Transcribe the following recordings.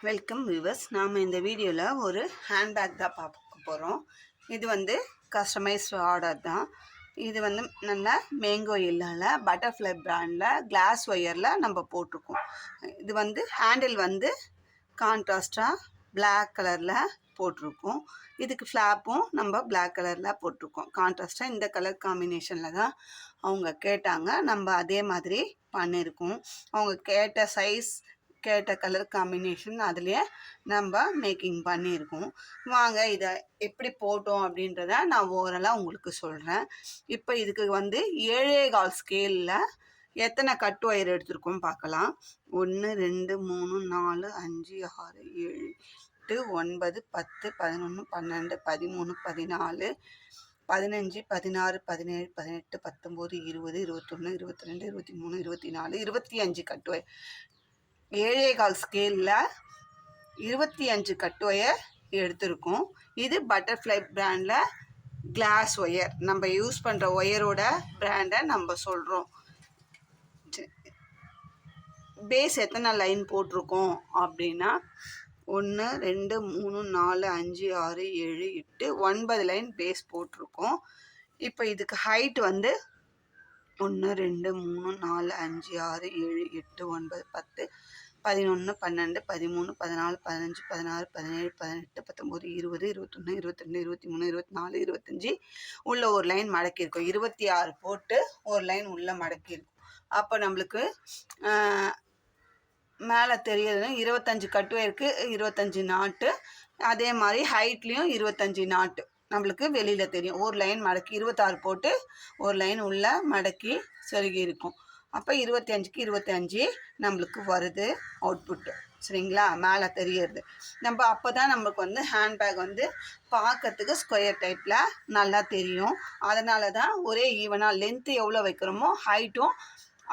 Welcome viewers. நாம் இந்த வீடியோவில் ஒரு ஹேண்ட்பேக் தான் பார்க்க போகிறோம். இது வந்து கஸ்டமைஸ் ஆர்டர் தான். இது வந்து நல்லா மேங்கோ இல்லால பட்டர்ஃப்ளை பிராண்டில் கிளாஸ் ஒயரில் நம்ம போட்டிருக்கோம். இது வந்து ஹேண்டில் வந்து கான்ட்ராஸ்டாக பிளாக் கலரில் போட்டிருக்கோம். இதுக்கு ஃப்ளாப்பும் நம்ம பிளாக் கலரில் போட்டிருக்கோம். கான்ட்ராஸ்டாக இந்த கலர் காம்பினேஷனில் தான் அவங்க கேட்டாங்க. நம்ம அதே மாதிரி பண்ணியிருக்கோம். அவங்க கேட்ட சைஸ் கேட்ட கலர் காம்பினேஷன் அதுலேயே நம்ம மேக்கிங் பண்ணியிருக்கோம். வாங்க இதை எப்படி போட்டோம் அப்படின்றத நான் ஓரலாக உங்களுக்கு சொல்கிறேன். இப்போ இதுக்கு வந்து 7.25 ஸ்கேலில் எத்தனை கட் ஒயர் எடுத்திருக்கோம் பார்க்கலாம். 1 2 3 4 5 6 7 8 9 10 11 12 13 14 15 16 17 18 19 20 21 22 23 24 25 கட் ஒயர். 7.25 ஸ்கேலில் 25 கட் ஒயர் எடுத்திருக்கோம். இது பட்டர்ஃப்ளை பிராண்டில் கிளாஸ் ஒயர். நம்ம யூஸ் பண்ணுற ஒயரோட பிராண்டை நம்ம சொல்கிறோம். பேஸ் எத்தனை லைன் போட்டிருக்கோம் அப்படின்னா 1 2 3 4 5 6 7 8 9 லைன் பேஸ் போட்டிருக்கோம். இப்போ இதுக்கு ஹைட் வந்து 1 2 3 4 5 6 7 8 9 10 11 12 13 14 15 16 17 18 19 20 21 22 23 24 25 உள்ள ஒரு லைன் மடக்கியிருக்கோம். 26 போட்டு ஒரு லைன் உள்ள மடக்கியிருக்கோம். அப்போ நம்மளுக்கு மேலே தெரியுது 25 கட்டு ஒயருக்கு 25 நாட்டு. அதே மாதிரி ஹைட்லேயும் 25 நாட்டு நம்மளுக்கு வெளியில் தெரியும். ஒரு லைன் மடக்கி 26 போட்டு ஒரு லைன் உள்ள மடக்கி சொருகி இருக்கும். அப்போ 25க்கு 25 நம்மளுக்கு வருது அவுட்புட்டு. சரிங்களா? மேலே தெரியறது நம்ம அப்போ தான் நம்மளுக்கு வந்து ஹேண்ட்பேக் வந்து பார்க்கறதுக்கு ஸ்கொயர் டைப்பில் நல்லா தெரியும். அதனால தான் ஒரே ஈவனாக லென்த்து எவ்வளோ வைக்கிறோமோ ஹைட்டும்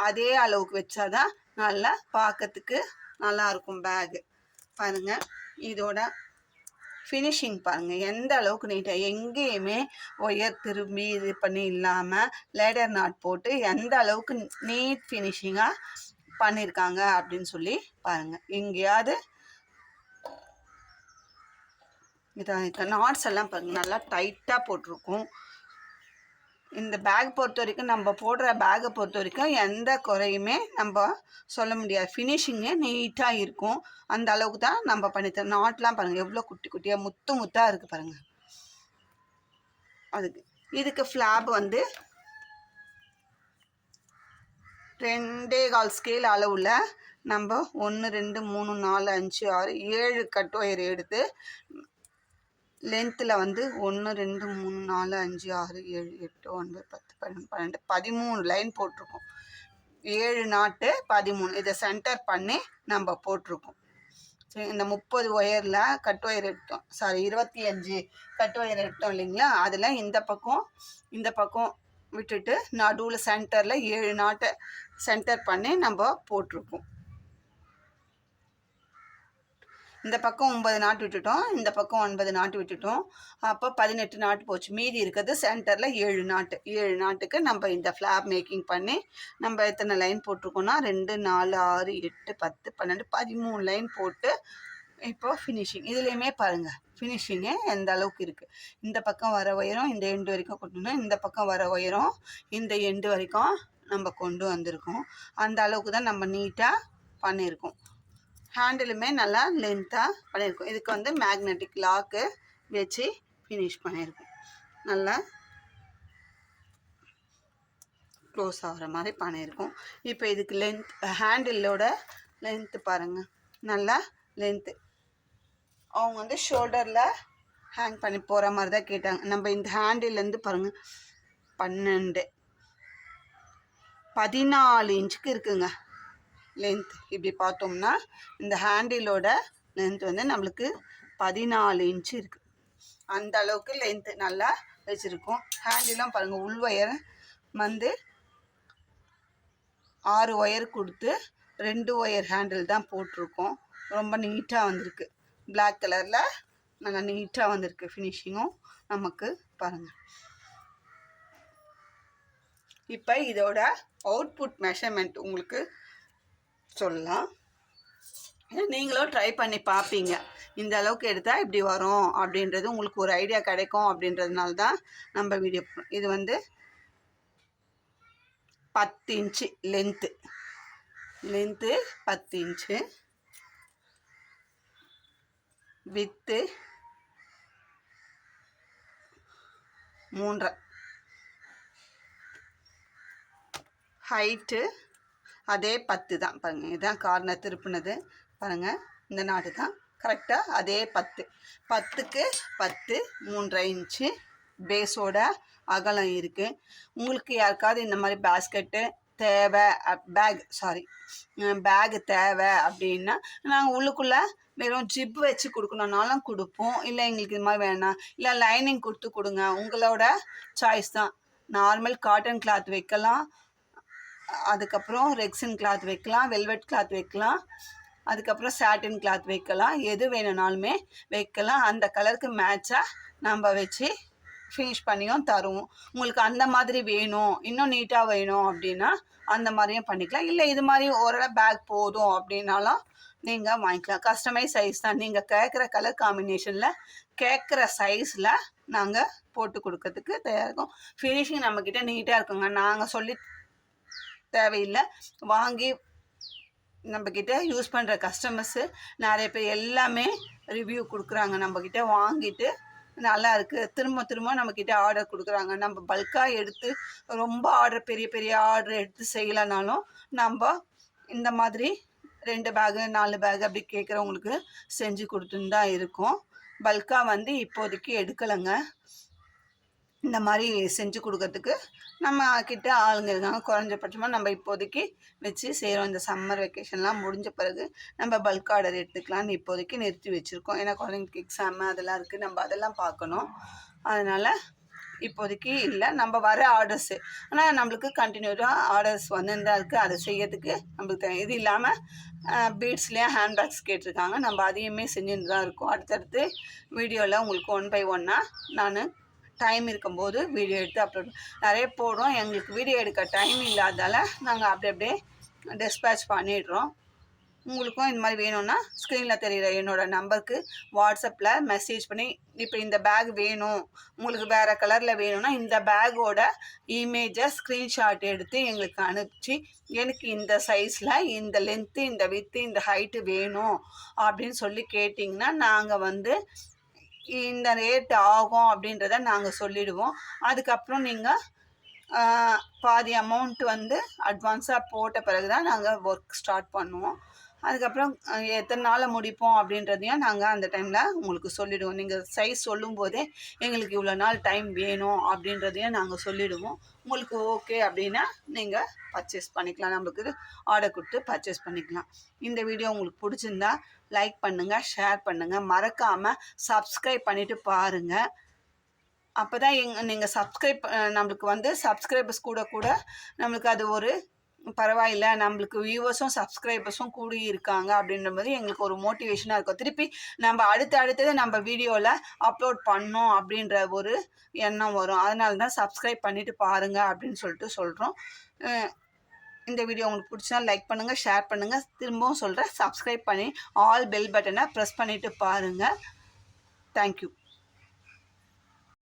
அதே அளவுக்கு வச்சாதான் நல்லா பார்க்கறதுக்கு நல்லாயிருக்கும் பேகு. பாருங்கள், இதோட ஃபினிஷிங் பாருங்கள் எந்த அளவுக்கு நீட்டாக, எங்கேயுமே ஒயர் திரும்பி இது பண்ணி இல்லாமல் லேடர் நாட் போட்டு எந்த அளவுக்கு நீட் ஃபினிஷிங்காக பண்ணியிருக்காங்க அப்படின்னு சொல்லி பாருங்கள். எங்கேயாவது இதை நாட்ஸ் எல்லாம் பாருங்கள் நல்லா டைட்டாக போட்டிருக்கும். இந்த பேக் பொறுத்த வரைக்கும், நம்ம போடுற பேக்கை பொறுத்த வரைக்கும் எந்த குறையுமே நம்ம சொல்ல முடியாது. ஃபினிஷிங்கு நீட்டாக இருக்கும். அந்த அளவுக்கு தான் நம்ம பண்ணித்தரோம். நாட்லாம் பாருங்கள் எவ்வளோ குட்டி குட்டியாக முத்து முத்தாக இருக்குது பாருங்கள். அதுக்கு இதுக்கு ஃப்ளாப் வந்து 2.25 ஸ்கேல் அளவில் நம்ம 1 2 3 4 5 6 7 கட் ஒயர் எடுத்து லென்த்தில் வந்து 1 2 3 4 5 6 7 8 9 10 11 12 13 லைன் போட்டிருக்கோம். 7 நாட்டு 13 இதை சென்டர் பண்ணி நம்ம போட்டிருக்கோம். சரி, இந்த 30 ஒயரில் கட் ஒயர் எடுத்தோம், 25 கட் ஒயர் எடுத்தோம் இல்லைங்களா? அதில் இந்த பக்கம் விட்டுட்டு நடுவில் சென்டரில் 7 நாட்டை சென்டர் பண்ணி நம்ம போட்டிருக்கோம். இந்த பக்கம் 9 நாட்டு விட்டுட்டோம், இந்த பக்கம் 9 நாட்டு விட்டுட்டோம். அப்போ 18 நாட்டு போச்சு. மீதி இருக்கிறது சென்டரில் 7 நாட்டு. 7 நாட்டுக்கு நம்ம இந்த ஃப்ளாப் மேக்கிங் பண்ணி நம்ம எத்தனை லைன் போட்டிருக்கோம்னா 2 4 6 8 10 12 13 லைன் போட்டு இப்போ ஃபினிஷிங் இதுலேயுமே பாருங்கள் ஃபினிஷிங்கு எந்த அளவுக்கு இருக்குது. இந்த பக்கம் வர ஒயரும் இந்த எண்டு வரைக்கும் கொண்டு, இந்த பக்கம் வர ஒயரும் இந்த எண்டு வரைக்கும் நம்ம கொண்டு வந்திருக்கோம். அந்த அளவுக்கு தான் நம்ம நீட்டாக பண்ணியிருக்கோம். ஹேண்டிலுமே நல்லா லென்த்தாக பண்ணியிருக்கோம். இதுக்கு வந்து மேக்னெட்டிக் லாக்கு வச்சு ஃபினிஷ் பண்ணியிருக்கோம். நல்லா க்ளோஸ் ஆகிற மாதிரி பண்ணியிருக்கோம். இப்போ இதுக்கு லென்த், ஹேண்டிலோட லென்த்து பாருங்கள் நல்லா லென்த்து. அவங்க வந்து ஷோல்டரில் ஹேங் பண்ணி போகிற மாதிரி தான் கேட்டாங்க. நம்ம இந்த ஹேண்டில்லேருந்து பாருங்கள் 14 இன்ச்சுக்கு இருக்குங்க லென்த். இப்படி பார்த்தோம்னா இந்த ஹேண்டிலோட லென்த் வந்து நம்மளுக்கு 14 இன்ச்சு இருக்குது. அந்த அளவுக்கு லென்த்து நல்லா வச்சுருக்கோம். ஹேண்டிலும் பாருங்கள் உள் ஒயர் வந்து 6 ஒயர் கொடுத்து 2 ஒயர் ஹேண்டில் தான் போட்டிருக்கோம். ரொம்ப நீட்டாக வந்திருக்கு. பிளாக் கலரில் நல்லா நீட்டாக வந்திருக்கு. ஃபினிஷிங்கும் நமக்கு பாருங்கள். இப்போ இதோட அவுட்புட் மெஷர்மெண்ட் உங்களுக்கு சொல்லலாம். நீங்களும் ட்ரை பண்ணி பார்ப்பீங்க. இந்த அளவுக்கு எடுத்தால் இப்படி வரும் அப்படின்றது உங்களுக்கு ஒரு ஐடியா கிடைக்கும் அப்படின்றதுனால தான் நம்ம வீடியோ. இது வந்து 10 inch length 10 inch, with 3, height அதே 10 தான். பாருங்கள், இதுதான் கார்னர் திருப்பினது. பாருங்கள், இந்த நாட்டு தான் கரெக்டாக அதே 10க்கு 10 3.5 இன்ச்சு பேஸோட அகலம் இருக்குது. உங்களுக்கு யாருக்காவது இந்த மாதிரி பேஸ்கெட்டு தேவை, பேகு தேவை அப்படின்னா நாங்கள் உள்ளுக்குள்ளே வெறும் ஜிப் வச்சு கொடுக்கணுன்னாலும் கொடுப்போம். இல்லை எங்களுக்கு இது மாதிரி வேணாம், இல்லை லைனிங் கொடுத்து கொடுங்க, உங்களோட சாய்ஸ் தான். நார்மல் காட்டன் கிளாத் வைக்கலாம், அதுக்கப்புறம் ரெக்ஸின் கிளாத் வைக்கலாம், வெல்வெட் கிளாத் வைக்கலாம், அதுக்கப்புறம் சாட்டின் கிளாத் வைக்கலாம். எது வேணும்னாலுமே வைக்கலாம். அந்த கலருக்கு மேட்சாக நம்ம வச்சு ஃபினிஷ் பண்ணியும் தருவோம். உங்களுக்கு அந்த மாதிரி வேணும், இன்னும் நீட்டாக வேணும் அப்படின்னா அந்த மாதிரியும் பண்ணிக்கலாம். இல்லை இது மாதிரி ஓரளவு பேக் போதும் அப்படின்னாலும் நீங்கள் வாங்கிக்கலாம். கஸ்டமைஸ் சைஸ் தான். நீங்கள் கேட்குற கலர் காம்பினேஷனில் கேட்குற சைஸில் நாங்கள் போட்டு கொடுக்கறதுக்கு தயாராக இருக்கும். ஃபினிஷிங் நம்மக்கிட்ட நீட்டாக இருக்குங்க. நாங்கள் சொல்லி தேவையில்லை, வாங்கி நம்மக்கிட்ட யூஸ் பண்ணுற கஸ்டமர்ஸு நிறைய பேர் எல்லாமே ரிவ்யூ கொடுக்குறாங்க. நம்மக்கிட்ட வாங்கிட்டு நல்லா இருக்குது, திரும்ப திரும்ப நம்மக்கிட்ட ஆர்டர் கொடுக்குறாங்க. நம்ம பல்காக எடுத்து ரொம்ப ஆர்டர் பெரிய பெரிய ஆர்டர் எடுத்து செய்யலைனாலும் நம்ம இந்த மாதிரி 2 பேகு 4 பேகு அப்படி கேட்குறவங்களுக்கு செஞ்சு கொடுத்துன்னு தான் இருக்கோம். பல்காக வந்து இப்போதைக்கு எடுக்கலைங்க. இந்த மாதிரி செஞ்சு கொடுக்கறதுக்கு நம்ம கிட்ட ஆளுங்க இருக்காங்க. குறைஞ்சபட்சமாக நம்ம இப்போதைக்கு வச்சு செய்கிறோம். இந்த சம்மர் வெக்கேஷன்லாம் முடிஞ்ச பிறகு நம்ம பல்க் ஆர்டர் எடுத்துக்கலான்னு இப்போதைக்கு நிறுத்தி வச்சுருக்கோம். ஏன்னா குழந்தைங்களுக்கு எக்ஸாமு அதெல்லாம் இருக்குது, நம்ம அதெல்லாம் பார்க்கணும். அதனால் இப்போதைக்கு இல்லை. நம்ம வர ஆர்டர்ஸு ஆனால் நம்மளுக்கு கண்டினியூவாக ஆர்டர்ஸ் வந்துன்னு தான் இருக்குது. அதை செய்யறதுக்கு நம்மளுக்கு இது இல்லாமல் பீட்ஸ்லேயே ஹேண்ட்பேக்ஸ் கேட்டிருக்காங்க. நம்ம அதையுமே செஞ்சுட்டு தான் இருக்கோம். அடுத்தடுத்து வீடியோவில் உங்களுக்கு 1 by 1 நான் டைம் இருக்கும்போது வீடியோ எடுத்து அப்லோட் நிறைய போடுறோம். எங்களுக்கு வீடியோ எடுக்க டைம் இல்லாதால் நாங்கள் அப்படியே டிஸ்பேச் பண்ணிடுறோம். உங்களுக்கும் இந்த மாதிரி வேணும்னா ஸ்க்ரீனில் தெரிகிற என்னோடய நம்பருக்கு வாட்ஸ்அப்பில் மெசேஜ் பண்ணி, இப்போ இந்த பேக் வேணும், உங்களுக்கு வேறு கலரில் வேணும்னா இந்த பேக்கோட இமேஜை ஸ்க்ரீன்ஷாட் எடுத்து எங்களுக்கு அனுப்பிச்சி, எனக்கு இந்த சைஸில் இந்த லென்த்து இந்த வித்து இந்த ஹைட்டு வேணும் அப்படின்னு சொல்லி கேட்டிங்கன்னா நாங்கள் வந்து இந்த ரேட் ஆகும் அப்படின்றத நாங்கள் சொல்லிடுவோம். அதுக்கப்புறம் நீங்கள் பாதி அமௌண்ட் வந்து அட்வான்ஸாக போட்ட பிறகு தான் நாங்கள் ஒர்க் ஸ்டார்ட் பண்ணுவோம். அதுக்கப்புறம் எத்தனை நாளில் முடிப்போம் அப்படின்றதையும் நாங்கள் அந்த டைமில் உங்களுக்கு சொல்லிவிடுவோம். நீங்கள் சைஸ் சொல்லும்போதே எங்களுக்கு இவ்வளோ நாள் டைம் வேணும் அப்படின்றதையும் நாங்கள் சொல்லிவிடுவோம். உங்களுக்கு ஓகே அப்படின்னா நீங்கள் பர்ச்சேஸ் பண்ணிக்கலாம், நம்மளுக்கு ஆர்டர் கொடுத்து பர்ச்சேஸ் பண்ணிக்கலாம். இந்த வீடியோ உங்களுக்கு பிடிச்சிருந்தா லைக் பண்ணுங்கள், ஷேர் பண்ணுங்கள், மறக்காமல் சப்ஸ்கிரைப் பண்ணிவிட்டு பாருங்கள். அப்போ தான் நீங்கள் நம்மளுக்கு வந்து சப்ஸ்கிரைபர்ஸ் கூட நம்மளுக்கு அது ஒரு பரவாயில்ல, நம்மளுக்கு வியூவர்ஸும் சப்ஸ்கிரைபர்ஸும் கூடி இருக்காங்க அப்படின்ற மாதிரி எங்களுக்கு ஒரு மோட்டிவேஷனாக இருக்கும். திருப்பி நம்ம அடுத்தது நம்ம வீடியோவில் அப்லோட் பண்ணோம் அப்படின்ற ஒரு எண்ணம் வரும். அதனால தான் சப்ஸ்கிரைப் பண்ணிவிட்டு பாருங்கள் அப்படின்னு சொல்லிட்டு சொல்கிறோம். இந்த வீடியோ உங்களுக்கு பிடிச்சா லைக் பண்ணுங்கள், ஷேர் பண்ணுங்கள். திரும்பவும் சொல்கிறேன், சப்ஸ்கிரைப் பண்ணி ஆல் பெல் பட்டனை ப்ரெஸ் பண்ணிவிட்டு பாருங்கள். தேங்க்யூ.